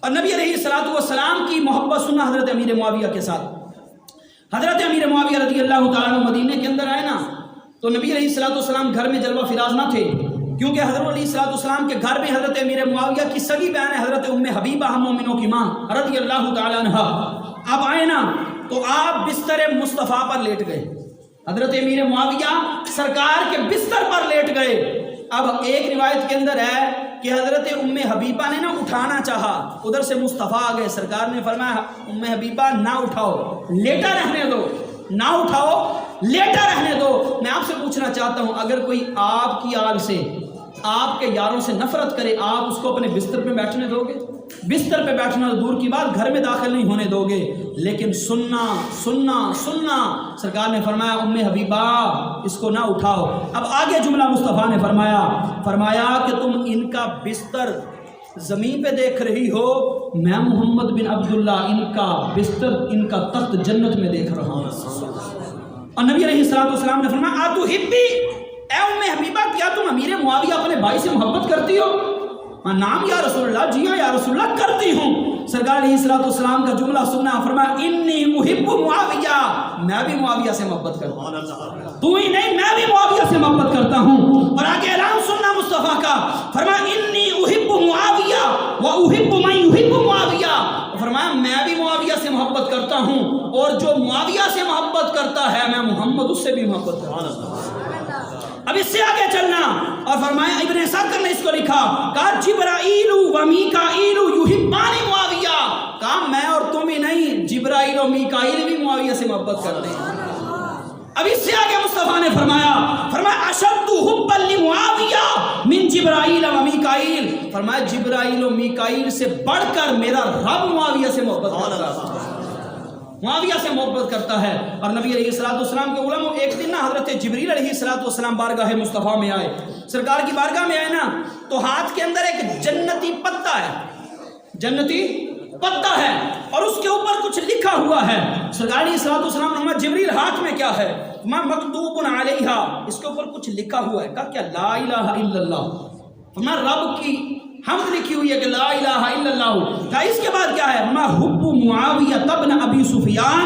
اور نبی علیہ الصلوۃ والسلام کی محبت سننا حضرت امیر معاویہ کے ساتھ. حضرت امیر معاویہ رضی اللہ تعالیٰ عنہ مدینے کے اندر آئے نا تو نبی علیہ الصلوۃ والسلام گھر میں جلوہ فراز نہ تھے، کیونکہ حضرت علیہ الصلوۃ والسلام کے گھر میں حضرت امیر معاویہ کی سگی بہن ہے حضرت ام حبیبہ ہم مومنوں کی ماں رضی اللہ تعالیٰ عنہ. اب آئے نا تو آپ بستر مصطفیٰ پر لیٹ گئے. حضرت امیر معاویہ سرکار کے بستر پر لیٹ گئے. اب ایک روایت کے اندر ہے کہ حضرت ام حبیبہ نے نا اٹھانا چاہا، ادھر سے مصطفیٰ آ گئے. سرکار نے فرمایا ام حبیبہ نہ اٹھاؤ، لیٹا رہنے دو، نہ اٹھاؤ، لیٹا رہنے دو. میں آپ سے پوچھنا چاہتا ہوں، اگر کوئی آپ کی آگ سے، آپ کے یاروں سے نفرت کرے، آپ اس کو اپنے بستر پہ بیٹھنے دو گے؟ بستر پہ بیٹھنا دور کی بات، گھر میں داخل نہیں ہونے دو گے. لیکن سننا سننا سننا، سرکار نے فرمایا ام حبیبہ اس کو نہ اٹھاؤ. اب آگے جملہ مصطفیٰ نے فرمایا کہ تم ان کا بستر زمین پہ دیکھ رہی ہو، میں محمد بن عبداللہ ان کا بستر، ان کا تخت جنت میں دیکھ رہا ہوں. اور نبی علیہ الصلوۃ والسلام نے فرمایا آتو ہبی، اے ام حبیبہ کیا تم امیر معاویہ اپنے بھائی سے محبت کرتی ہو؟ نام یا رسول اللہ، جی ہاں یا رسول اللہ کرتی ہوں. سرکار علیہ الصلوۃ والسلام کا جملہ سننا، فرمایا انی احب معاویہ، میں بھی معاویہ سے محبت کرتا ہوں. تو ہی نہیں، میں بھی معاویہ سے محبت کرتا ہوں. اور آگے اعلان سننا مصطفیٰ کا، فرمایا انی احب معاویہ و احب من یحب معاویہ. فرمایا میں بھی معاویہ سے محبت کرتا ہوں، اور جو معاویہ سے محبت کرتا ہے میں محمد اس سے بھی محبت کرتا ہوں. اب اس سے آگے چلنا، اور فرمایا ابن اسحاق نے اس کو لکھا، کہا جبرائیل و میکائیل یحبان معاویہ، کہا میں اور تم ہی نہیں، جبرائیل و میکائیل بھی معاویہ سے محبت کرتے ہیں. اب اس سے آگے مصطفیٰ نے فرمایا اشد حبا لمعاویہ من جبرائیل و میکائیل، فرمایا جبرائیل و میکائیل سے بڑھ کر میرا رب معاویہ سے محبت کرتا ہے، معاویہ سے محبت کرتا ہے. اور نبی علیہ الصلوۃ والسلام کے علماء ایک دن نا حضرت جبریل علیہ الصلوۃ والسلام بارگاہ مصطفیٰ میں آئے، سرکار کی بارگاہ میں آئے نا تو ہاتھ کے اندر ایک جنتی پتا ہے، جنتی پتا ہے، اور اس کے اوپر کچھ لکھا ہوا ہے. سرکار علیہ الصلوۃ والسلام نے فرمایا جبریل ہاتھ میں کیا ہے؟ مکتوب علیہا، اس کے اوپر کچھ لکھا ہوا ہے. کہا کیا؟ لا الہ الا اللہ. فرمایا رب کی حمد لکھی ہوئی ہے کہ لا الہ الا اللہ. کہا اس کے بعد کیا ہے؟ فرمایا حب معاویہ ابن ابی سفیان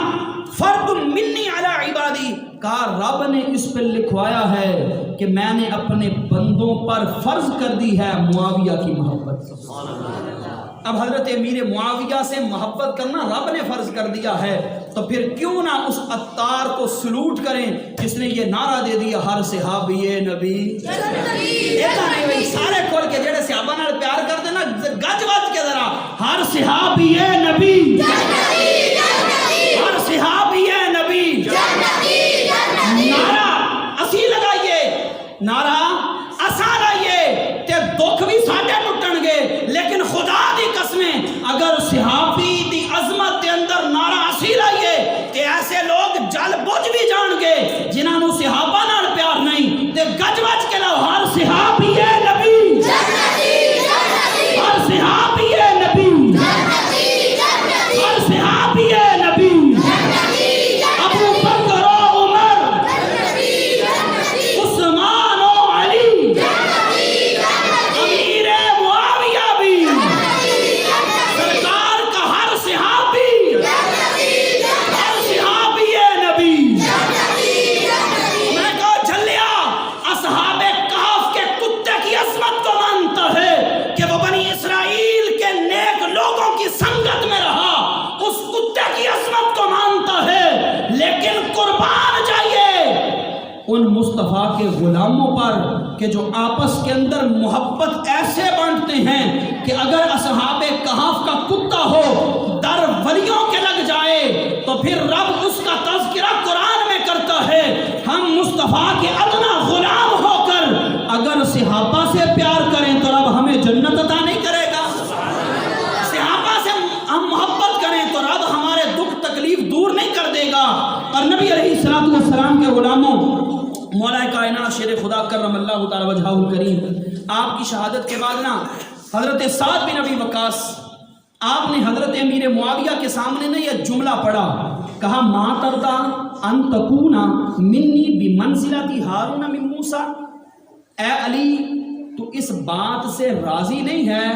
فرض منی علی عبادی. کہا رب نے اس پہ لکھوایا ہے کہ میں نے اپنے بندوں پر فرض کر دی ہے معاویہ کی محبت. اب حضرت امیر معاویہ سے محبت کرنا رب نے فرض کر دیا ہے، تو پھر کیوں نہ اس عطار کو سلوٹ کریں جس نے یہ نعرہ دے دیا ہر صحابی نبی نہیں. سارے کھول کے جڑے صحابہ نال پیار کر دینا گج وج کے ذرا ہر صحابی نبی، ہر صحابی نبی نعرہ اسی لگائیے، نعرہ اساں لائیے تے دکھ بھی ساڈے ٹوٹن گے. لیکن خدا دی قسمیں اگر صحابی دی عظمت دے اندر نعرہ اسی لائیے تے ایسے لوگ جل بجھ بھی جان گے جنہاں نو صحابہ نال پیار نہیں، تے گج وج کے لو ہر صحابی نبی، ہر صحابی نبی، ہر صحابی نبی. ابو بکر و عمر، عثمان و علی، امیر معاویہ بھی، سرکار کا ہر صحابی، ہر صحابی نبی. میں کہا جھلیا اصحاب کہف کے کتے کی عظمت کو مانتا ہے کہ وہ بنی اسرائیل کے نیک لوگوں کی سنگت میں رہا، اس کتے کی عظمت کو مانتا ہے. لیکن قربان جائیے ان مصطفیٰ کے غلاموں پر کہ جو آپس کے اندر محبت ایسے بانٹتے ہیں کہ اگر اصحاب کہف کا کتا ہو در ولیوں کے لگ جائے تو پھر رب اس کا تذکرہ قرآن میں کرتا ہے. ہم مصطفیٰ کے ادنا غلام ہو کر اگر صحابہ سے پیار کریں تو رب ہمیں جنت عطا نہیں کرے گا. صحابہ سے ہم محبت کریں تو رب ہمارے دکھ تکلیف دور نہیں کر دے گا. اور نبی علیہ الصلوۃ والسلام کے غلاموں، مولا کائنات شیر خدا کرم اللہ تعالی وجہہ الکریم، آپ کی شہادت کے بعد نا حضرت سعد بن ابی وقاص، آپ نے حضرت امیر معاویہ کے سامنے نے یہ جملہ پڑھا، کہا ما ترضا ان تکون منی بمنزلۃ ہارون من موسیٰ. اے علی تو اس بات سے راضی نہیں ہے،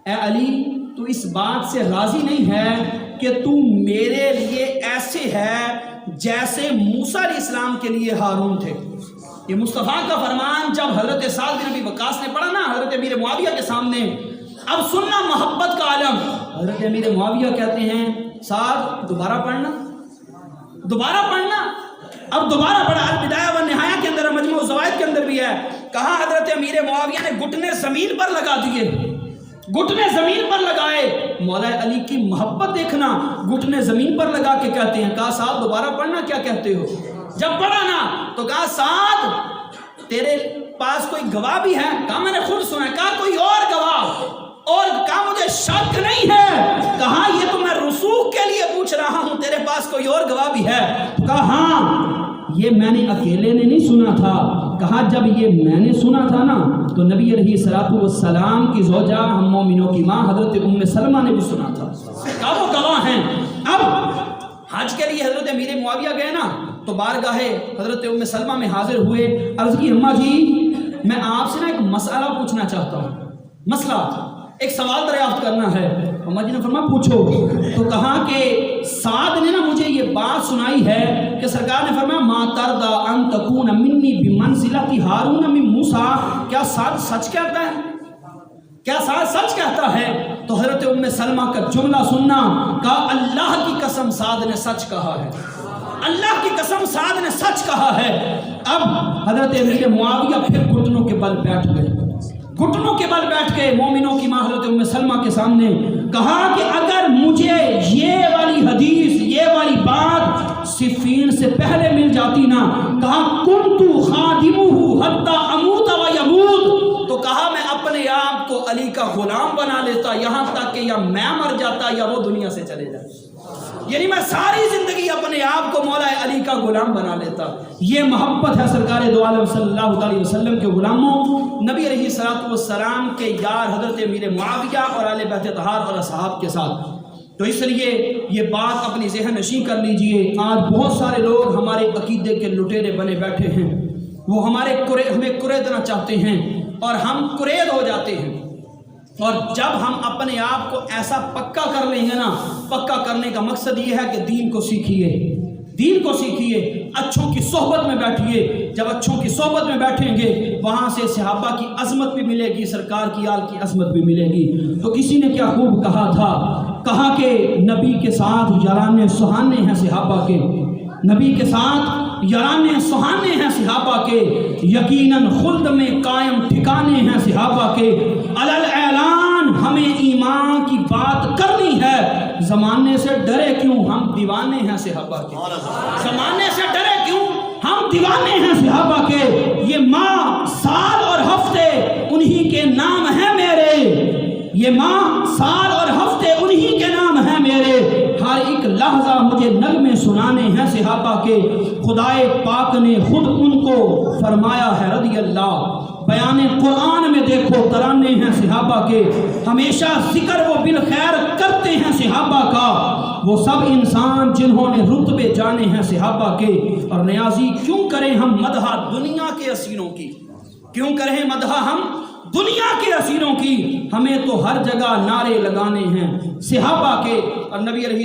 اے علی تو تو اس بات سے راضی نہیں ہے کہ تو میرے لیے ایسے ہے جیسے موسیٰ علیہ السلام کے لیے ہارون تھے. یہ مصطفیٰ کا فرمان جب حضرت سعد بن ابی وقاص نے پڑھا نا حضرت امیر معاویہ کے سامنے، اب سننا محبت کا عالم. حضرت امیر معاویہ کہتے ہیں سعد دوبارہ پڑھنا. اب دوبارہ پڑھا. البدایہ والنہایہ کے اندر، مجموع الزوائد کے اندر بھی ہے. کہا حضرت امیر معاویہ نے گھٹنے زمین پر لگا دیے، گھٹنے زمین پر لگائے. مولا علی کی محبت دیکھنا، گھٹنے زمین پر لگا کے کہتے ہیں کہا سعد دوبارہ پڑھنا، کیا کہتے ہو؟ جب پڑھا نا تو کہا سعد تیرے پاس کوئی گواہ بھی ہے؟ کہا میں نے خود سنا ہے. کہا کوئی اور گواہ؟ اور کہا مجھے شک نہیں ہے. کہا یہ تو میں رسوخ کے لیے پوچھ رہا ہوں، تیرے پاس کوئی اور گواہ بھی ہے؟ کہا ہاں، یہ میں نے اکیلے نے نہیں سنا تھا. کہا جب یہ میں نے سنا تھا نا تو نبی علیہ الصلوۃ والسلام کی زوجہ ہم مومنوں کی ماں حضرت ام سلمہ نے بھی سنا تھا. کہا وہ گواہ ہیں. اب حج کے لیے حضرت امیر معاویہ گئے نا تو بارگاہ حضرت ام سلمہ میں حاضر ہوئے. عرض کی اماں جی میں آپ سے نا ایک مسئلہ پوچھنا چاہتا ہوں، مسئلہ ایک سوال دریافت کرنا ہے. اماں جی نے فرمایا پوچھو. تو کہا کہ سعد نے نا مجھے یہ بات سنائی ہے کہ سرکار نے فرمایا ما ترضى ان تكون منی بمنزلۃ ہارون من موسیٰ. کیا سعد سچ کہتا ہے؟ کیا سعد سچ کہتا ہے؟ تو حضرت ام سلمہ کا جملہ سننا، کہا اللہ کی قسم سعد نے سچ کہا ہے، اللہ کی قسم سعد نے سچ کہا ہے. اب حضرت امیر معاویہ پھر گھٹنوں کے بل بیٹھ گئے، گھٹنوں کے بل بیٹھ کے مومنوں کی ماں حضرت ام سلمہ کے سامنے. کہا کہ اگر مجھے یہ والی حدیث، یہ والی بات صفین سے پہلے مل جاتی نا، کہا کنت خادمہ حتی اموت و یموت، تو کہا میں اپنے آپ کو علی کا غلام بنا لیتا یہاں تک کہ یا میں مر جاتا یا وہ دنیا سے چلے جاتا. یعنی میں ساری زندگی اپنے آپ کو مولا علی کا غلام بنا لیتا. یہ محبت ہے سرکار دو عالم صلی اللہ علیہ وسلم کے غلاموں، نبی علیہ الصلوۃ والسلام کے یار حضرت امیر معاویہ اور اہل بیت طہار اور اصحاب کے ساتھ. تو اس لیے یہ بات اپنی ذہن نشین کر لیجئے. آج بہت سارے لوگ ہمارے عقیدے کے لٹیرے بنے بیٹھے ہیں، وہ ہمیں کریدنا چاہتے ہیں اور ہم کرید ہو جاتے ہیں. اور جب ہم اپنے آپ کو ایسا پکا کر لیں گے نا، پکا کرنے کا مقصد یہ ہے کہ دین کو سیکھیے، دین کو سیکھیے، اچھوں کی صحبت میں بیٹھیے. جب اچھوں کی صحبت میں بیٹھیں گے وہاں سے صحابہ کی عظمت بھی ملے گی، سرکار کی آل کی عظمت بھی ملے گی. تو کسی نے کیا خوب کہا تھا، کہا کہ نبی کے ساتھ یارانے سہانے ہیں صحابہ کے، نبی کے ساتھ یارانے سہانے ہیں صحابہ کے، یقیناً خلد میں قائم ٹھکانے ہیں صحابہ کے. علل اعلان ہمیں ایمان کی بات کرنی ہے، زمانے سے ڈرے کیوں ہم دیوانے ہیں صحابہ کے، زمانے سے ڈرے کیوں ہم دیوانے ہیں صحابہ کے. یہ ماہ سال اور ہفتے انہی کے نام ہیں میرے، یہ ماہ سال اور ہفتے انہی کے نام ہیں میرے. ہر ایک لحظہ مجھے نغمے سنانے ہیں صحابہ کے. خدائے پاک نے خود ان کو فرمایا ہے رضی اللہ. بیان قرآن میں دیکھو ترانے ہیں صحابہ کے. ہمیشہ ذکر وہ بالخیر کرتے ہیں صحابہ کا. وہ سب انسان جنہوں نے رتبے جانے ہیں صحابہ کے. اور نیازی کیوں کریں ہم مدح دنیا کے اسیروں کی، کیوں کریں مدح ہم دنیا کے اسیروں کی. ہمیں تو ہر جگہ نعرے لگانے ہیں صحابہ کے. اور نبی علیہ